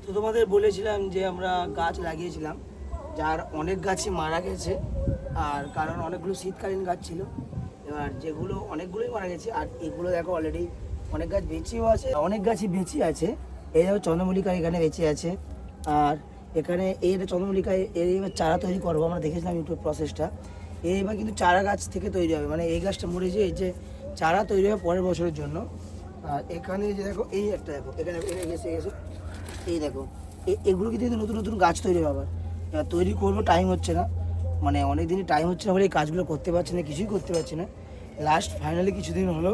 তো তোমাদের বলেছিলাম যে আমরা গাছ লাগিয়েছিলাম, যার অনেক গাছই মারা গেছে। আর কারণ অনেকগুলো শীতকালীন গাছ ছিল, এবার যেগুলো অনেকগুলোই মারা গেছে। আর এগুলো দেখো অলরেডি অনেক গাছ বেঁচেও আছে, অনেক গাছই বেঁচে আছে। এই দেখো চন্দ্রমল্লিকা এখানে বেঁচে আছে। আর এখানে এই একটা চন্দ্রমল্লিকা, এর এবার চারা তৈরি করবো, আমরা দেখেছিলাম ইউটিউব প্রসেসটা। এবার কিন্তু চারা গাছ থেকে তৈরি হবে, মানে এই গাছটা মরেছে, এই যে চারা তৈরি হবে পরের বছরের জন্য। আর এখানে যে দেখো এই একটা দেখো এখানে গেছে এই দেখো এগুলো কিন্তু নতুন নতুন গাছ তৈরি হবে। এবার তৈরি করবো, টাইম হচ্ছে না, মানে অনেক দিনই টাইম হচ্ছে না বলে এই কাজগুলো করতে পারছি না, কিছুই করতে পারছি না। লাস্ট ফাইনালি কিছুদিন হলো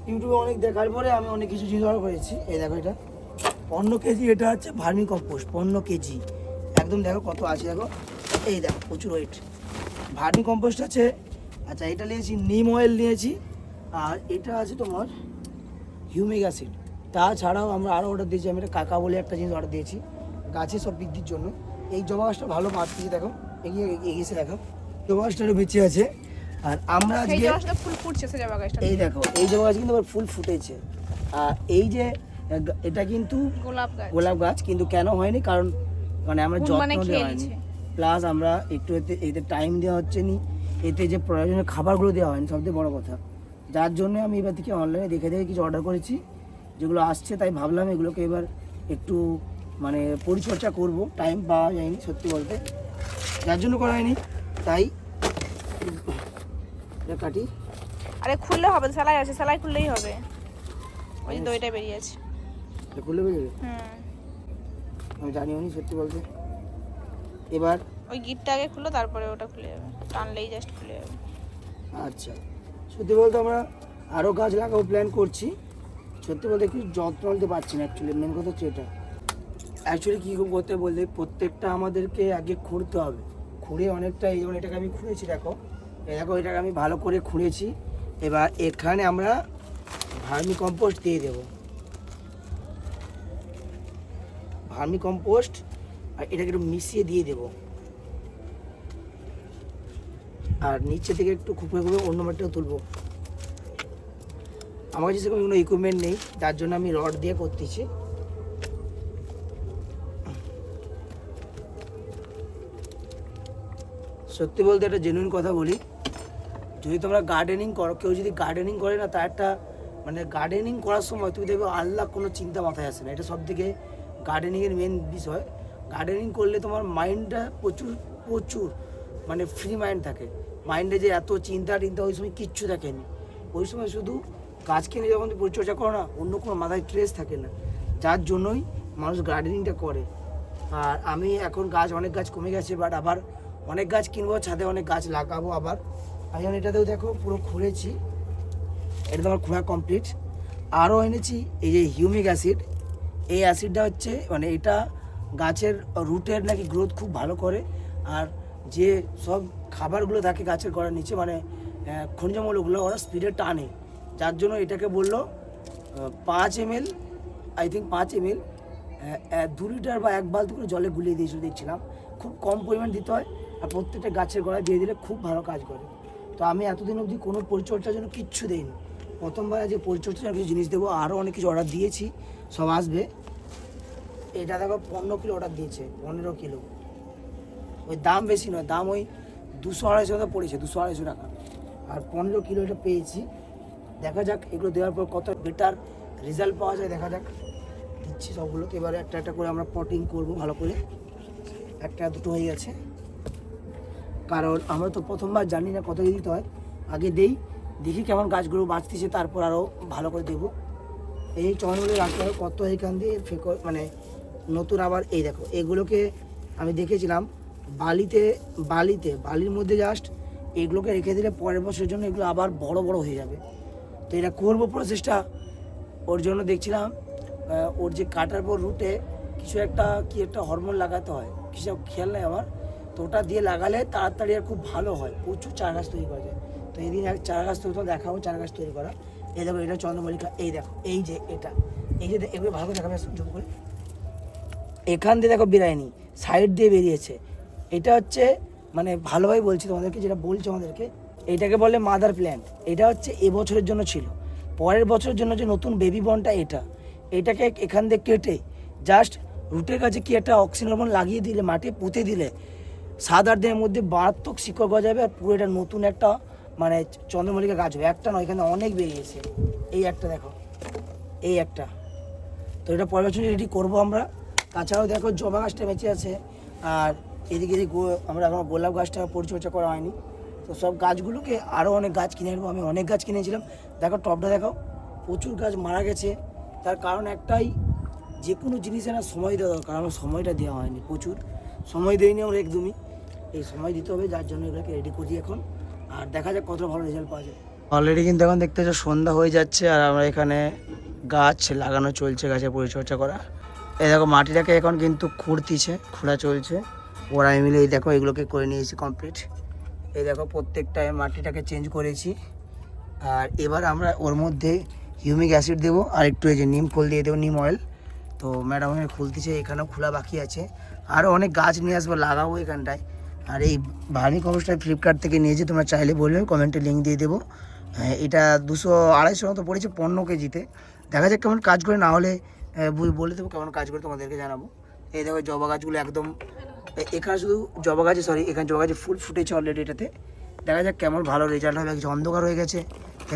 ইউটিউবে অনেক দেখার পরে আমি অনেক কিছু জিনিস অর্ডার করেছি। এই দেখো এটা 15 কেজি, এটা হচ্ছে ভার্মি কম্পোস্ট 15 কেজি, একদম দেখো কত আছে দেখো, এই দেখো প্রচুর ওয়েট ভার্মি কম্পোস্ট আছে। আচ্ছা এটা নিয়েছি, নিম অয়েল নিয়েছি, আর এটা আছে তোমার হিউমিক অ্যাসিড। তাছাড়াও আমরা আরও অর্ডার দিয়েছি, আমি একটা কাকা বলে একটা জিনিস অর্ডার দিয়েছি গাছের সব বৃদ্ধির জন্য। এই জবা গাছটা ভালো বাড়তেছে, দেখো এগিয়ে এগিয়েছে, দেখো জবা গাছটারও বেঁচে আছে। আর আমরা আজকে ফুল ফুটছে, সে জবা গাছটা এই দেখো এই জবা গাছ কিন্তু আবার ফুল ফুটেছে। আর এই যে এটা কিন্তু গোলাপ গাছ, কিন্তু কেন হয়নি, কারণ মানে আমরা যত্ন দেওয়া হয়নি, প্লাস আমরা একটু এতে টাইম দেওয়া হচ্ছে নি, এতে যে প্রয়োজনীয় খাবারগুলো দেওয়া হয়নি, সবথেকে বড় কথা। যার জন্য আমি এবার থেকে অনলাইনে দেখে দেখে কিছু অর্ডার করেছি, যেগুলো আসছে, তাই ভাবলাম এগুলোকে এবার একটু মানে পরিচর্যা করব, টাইম পাওয়া যায়নি সত্যি বলতে, যার জন্য করা হয়নি। তাই এটা কাটি। আরে খুললে হবে, সেলাই আছে, সেলাই খুললেই হবে। ওই যে দইটা বেরিয়ে আছে, এটা খুললে বেরোবে? আমি জানিও নি সত্যি বলতে। এবার ওই গিটটা আগে খুলো, তারপরে ওটা খুলে যাবে, টানলেই জাস্ট খুলে যাবে। আচ্ছা, সত্যি বলতে আমরা আরও গাছ লাগাবো প্ল্যান করছি। সত্যি বলতে একটু যত্ন নিতে পারছি না, অ্যাকচুয়ালি মেন কথা হচ্ছে এটা। অ্যাকচুয়ালি কী করতে বলতে প্রত্যেকটা আমাদেরকে আগে খুঁড়তে হবে, খুঁড়ে অনেকটা, এই যেমন এটাকে আমি খুঁড়েছি, দেখো এই দেখো এটাকে আমি ভালো করে খুঁড়েছি। এবার এখানে আমরা ভার্মি কম্পোস্ট দিয়ে দেবো, ভার্মি কম্পোস্ট, আর এটাকে একটু মিশিয়ে দিয়ে দেবো। আর নিচে থেকে একটু খুপে খুপে অন্য মাটিটাও তুলবো। আমার কাছে সেরকম কোনো ইকুইপমেন্ট নেই, যার জন্য আমি রড দিয়ে করতেছি। সত্যি বলতে একটা জেনুইন কথা বলি, যদি তোমরা গার্ডেনিং করো, কেউ যদি গার্ডেনিং করে না, তার একটা মানে গার্ডেনিং করার সময় তুমি দেখবে আল্লাহ কোনো চিন্তা মাথায় আসে না। এটা সব থেকে গার্ডেনিংয়ের মেন বিষয়। গার্ডেনিং করলে তোমার মাইন্ডটা প্রচুর প্রচুর মানে ফ্রি মাইন্ড থাকে, মাইন্ডে যে এত চিন্তা টিন্তা ওই সময় কিচ্ছু থাকেনি। ওই সময় শুধু গাছকে নিয়ে যখন তুমি পরিচর্যা করো না, অন্য কোনো মাথায় ট্রেস থাকে না, যার জন্যই মানুষ গার্ডেনিংটা করে। আর আমি এখন গাছ, অনেক গাছ কমে গেছে, বাট আবার অনেক গাছ কিনবো, ছাদে অনেক গাছ লাগাবো আবার। আমি যেমন এটাতেও দেখো পুরো খুঁড়েছি, এটা তো আমার খোঁড়া কমপ্লিট। আরও এনেছি এই যে হিউমিক অ্যাসিড, এই অ্যাসিডটা হচ্ছে মানে এটা গাছের রুটের নাকি গ্রোথ খুব ভালো করে। আর যে সব খাবারগুলো থাকে গাছের গোড়ার নিচে, মানে খনিজ মৌলগুলো ওরা স্পিডে টানে, যার জন্য এটাকে বললো 5 ml, I think 5 ml 2 litre বা 1 বালতি করে জলে গুলিয়ে দিয়েছিল দেখছিলাম। খুব কম পরিমাণ দিতে হয়, আর প্রত্যেকটা গাছের গোড়ায় দিয়ে দিলে খুব ভালো কাজ করে। তো আমি এতদিন অবধি কোনো পরিচর্যার জন্য কিচ্ছু দেইনি, প্রথমবার যে পরিচর্যার কিছু জিনিস দেবো। আরও অনেক কিছু অর্ডার দিয়েছি, সব আসবে। এটা দেখো 15 কিলো অর্ডার দিয়েছে, 15 কিলো। ওই দাম বেশি নয়, দাম ওই 200-250 টাকা পড়েছে, 200-250 টাকা। আর 15 কিলো এটা পেয়েছি। দেখা যাক এগুলো দেওয়ার পর কত বেটার রেজাল্ট পাওয়া যায়, দেখা যাক। দিচ্ছি সবগুলোকে, এবারে একটা একটা করে আমরা পটিং করবো ভালো করে। একটা দুটো হয়ে গেছে, কারণ আমরা তো প্রথমবার জানি না কত দিতে হয়, আগে দেই, দেখি কেমন গাছগুলো বাঁচতেছে, তারপর আরও ভালো করে দেবো। এই চন্দ্রগুলো রাখতে হবে কত, এইখান দিয়ে ফেঁকো মানে নতুন। আবার এই দেখো এগুলোকে আমি দেখেছিলাম বালির মধ্যে জাস্ট এগুলোকে রেখে দিলে পরের বছরের জন্য এগুলো আবার বড় বড় হয়ে যাবে। তো এটা করবো প্রসেসটা, ওর জন্য দেখছিলাম ওর যে কাটার পর রুটে কিছু একটা কি একটা হরমোন লাগাতে হয়, কিছু খেয়াল নেই আমার। তো ওটা দিয়ে লাগালে তাড়াতাড়ি আর খুব ভালো হয়, প্রচুর চারা গাছ তৈরি করা যায়। তো এই দিন এক চারা গাছ তৈরি দেখাবো, চারা গাছ তৈরি করা। এই দেখো এটা চন্দ্রমল্লিকা, এই দেখো এই যে এটা, এই যে এগুলো ভালো করে দেখাবে জুম করে। এখান দিয়ে দেখো বেরায়নি, সাইড দিয়ে বেরিয়েছে। এটা হচ্ছে মানে ভালোভাবে বলছি তোমাদেরকে, যেটা বলছে আমাদেরকে, এটাকে বলে মাদার প্ল্যান্ট। এটা হচ্ছে এবছরের জন্য ছিল, পরের বছরের জন্য যে নতুন বেবি বনটা, এটাকে এখান দিয়ে কেটে জাস্ট রুটের কাছে কি একটা অক্সিজেন হরমোন লাগিয়ে দিলে, মাঠে পুঁতে দিলে 7-8 দিনের মধ্যে মারাত্মক শিকড় গজাবে আর পুরো এটা নতুন একটা মানে চন্দ্রমল্লিকা গাছ হবে। একটা নয়, এখানে অনেক বেরিয়েছে। এই একটা দেখো, এই একটা। তো এটা পরের বছর রেডি করবো আমরা। তাছাড়াও দেখো জবা গাছটা বেঁচে আছে, আর এদিকে আমরা এখন গোলাপ গাছটা পরিচর্যা করা হয়নি। তো সব গাছগুলোকে আরও অনেক গাছ কিনে আনবো। আমি অনেক গাছ কিনেছিলাম, দেখো টবটা দেখো, প্রচুর গাছ মারা গেছে। তার কারণ একটাই, যে কোনো জিনিসে না সময় দেওয়া দরকার, আমার সময়টা দেওয়া হয়নি, প্রচুর সময় দেয়নি আমরা একদমই। এই সময় দিতে হবে, যার জন্য এগুলোকে রেডি করি এখন। আর দেখা যাক কতটা ভালো রেজাল্ট পাওয়া যায়। অলরেডি কিন্তু এখন দেখতে হচ্ছে সন্ধ্যা হয়ে যাচ্ছে, আর আমরা এখানে গাছ লাগানো চলছে, গাছের পরিচর্যা করা। এই দেখো মাটিটাকে এখন কিন্তু খোঁড়া চলছে। ওরাই মিলে এই দেখো এগুলোকে করে নিয়েছি কমপ্লিট। এই দেখো প্রত্যেকটা মাটিটাকে চেঞ্জ করেছি। আর এবার আমরা ওর মধ্যে হিউমিক অ্যাসিড দেবো, আর একটু এই যে নিম খোল দিয়ে দেবো, নিম অয়েল। তো ম্যাডাম খুলতেছে, এখানেও খোলা বাকি আছে। আরও অনেক গাছ নিয়ে আসবো, লাগাবো এখানটায়। আর এই ভার্মি কম্পোস্টটা ফ্লিপকার্ট থেকে নিয়েছি, তোমরা চাইলে বলবে, কমেন্টে লিঙ্ক দিয়ে দেবো। এটা 200-250 মতো পড়েছে 15 কেজিতে। দেখা যাক কেমন কাজ করে, না হলে বলে দেবো কেমন কাজ করে, তোমাদেরকে জানাবো। এই দেখো জবা গাছগুলো একদম, এখানে শুধু জবা গাছে এখানে জবা গাছে ফুল ফুটেছে অলরেডি। এটাতে দেখা যাক কেমন ভালো রেজাল্ট হবে। অন্ধকার হয়ে গেছে,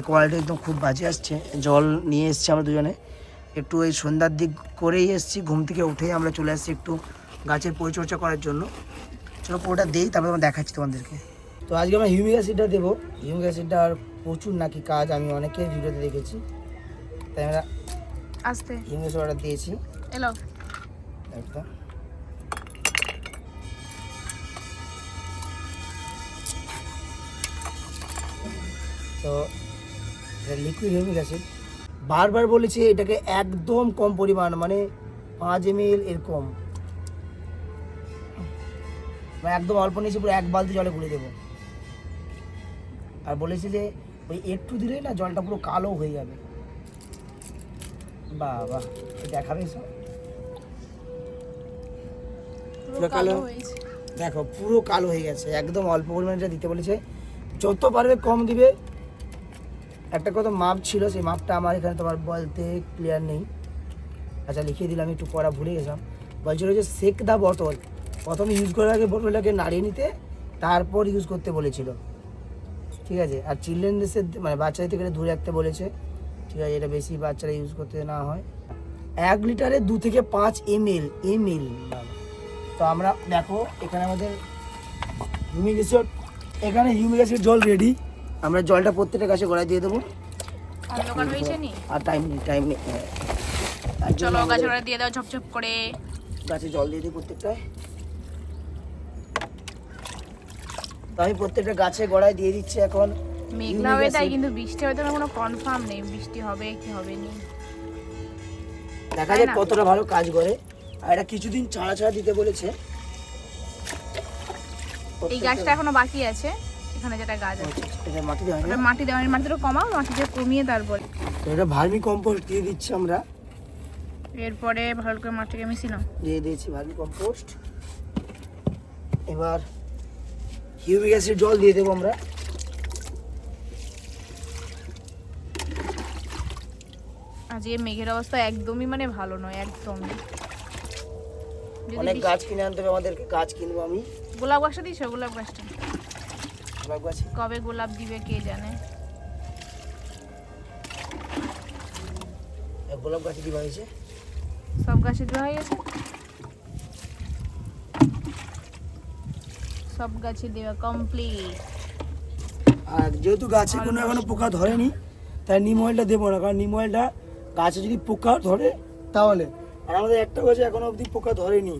কোয়ালিটি একদম খুব বাজে আসছে। জল নিয়ে এসছি আমরা দুজনে, একটু এই সন্ধ্যার দিক করেই এসছি, ঘুম থেকে উঠেই আমরা চলে আসছি একটু গাছের পরিচর্যা করার জন্য। চলো পুরোটা দিই, তারপরে আমরা দেখাচ্ছি তোমাদেরকে। তো আজকে আমরা হিউমিক অ্যাসিডটা দেবো। হিউমিক অ্যাসিডটার প্রচুর নাকি কাজ, আমি অনেকের ভিডিওতে দেখেছি, তাই আমরা আস্তে হিউমিক অ্যাসিডটা দিয়েছি। এলো একটা তো লিকুইড হিউমিক অ্যাসিড, বারবার বলেছি এটাকে একদম কম পরিমাণ, মানে 5 ml এরকম, একদম অল্প নিয়েছি, পুরো 1 বালতি জলে গুলে দেবো। আর বলেছি যে ওই একটু দিলেই না জলটা পুরো কালো হয়ে যাবে। বাহ বাহ, দেখাবে সব পুরো কালো, দেখো পুরো কালো হয়ে গেছে। একদম অল্প পরিমাণে দিতে বলেছে, যত পারবে কম দিবে। একটা কত মাপ ছিল, সেই মাপটা আমার এখানে তোমার বলতে ক্লিয়ার নেই। আচ্ছা লিখিয়ে দিলাম, একটু পড়া ভুলে গেছিলাম। বলছিল যে সেক দা বোতল, প্রথমে ইউজ করার আগে বোতলটাকে নাড়িয়ে নিতে, তারপর ইউজ করতে বলেছিল, ঠিক আছে। আর চিলড্রেনদের মানে বাচ্চাদের থেকে দূরে রাখতে বলেছে, ঠিক আছে। এটা বেশি বাচ্চারা ইউজ করতে না হয়। 1 লিটারে 2 থেকে 5 ml। তো আমরা দেখো এখানে আমাদের হিউমিক অ্যাসিড, এখানে হিউমিক অ্যাসিড জল রেডি। আমরা জলটা প্রত্যেকটা গাছে গড়ায় দিয়ে দেবো। অন্ধকার হয়েছে নি, আর টাইম নেই। চলো গাছে ওরা দিয়ে দাও ঝপঝপ করে। গাছে জল দিয়ে দিই প্রত্যেকটায়। তো আমি প্রত্যেকটা গাছে গড়ায় দিয়ে দিচ্ছি এখন। মেঘলা হয়ে তাই, কিন্তু বৃষ্টি হয়তো না, কোনো কনফার্ম নেই বৃষ্টি হবে কি হবে নি। দেখা যাক কতটা ভালো কাজ করে। আর এটা কিছুদিন ছাড়া দিতে বলেছে। এই গাছটা এখনো বাকি আছে, এখানে যেটা গাছ আছে এটা মাটি দেওয়া ওটা মাটি দেওয়া, মাটিটা কমাও, মাটিটা কমিয়ে তারপর তো এটা ভার্মি কম্পোস্ট দিয়ে দিচ্ছি আমরা। এরপরে ভালো করে মাটিকে মিশিয়ে নাও। দিয়ে দিয়েছি ভার্মি কম্পোস্ট। এবার হিউমিক অ্যাসিড জল দিয়ে দেবো আমরা। আজকে মেঘের অবস্থা একদমই মানে ভালো নয়, একদমই। অনেক গাছ কিনে আনতে হবে আমাদেরকে, গাছ কিনবো আমি। গোলাপ গাছটা দিছো? গোলাপ গাছটা গোলাপ গাছ কবে গোলাপ দিবে কে জানে। গোলাপ গাছে দিবা হয়েছে, সব গাছে দেওয়া হয়ে গেছে, সব গাছে দেওয়া কমপ্লিট। আর যেহেতু গাছে কোনো এখনো পোকা ধরেনি, তাই নিম অয়েলটা দেবো না, কারণ নিম অয়েলটা গাছে যদি পোকা ধরে তাহলে। আর আমাদের একটা গাছে এখনো অবধি পোকা ধরেনি,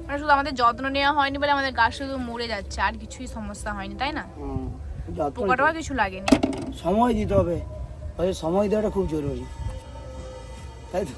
মানে শুধু আমাদের যত্ন নেওয়া হয়নি বলে আমাদের গাছ শুধু মরে যাচ্ছে, আর কিছুই সমস্যা হয়নি, তাই না? পোকাটাও কিছু লাগেনি। সময় দিতে হবে, সময় দেওয়াটা খুব জরুরি, তাই তো।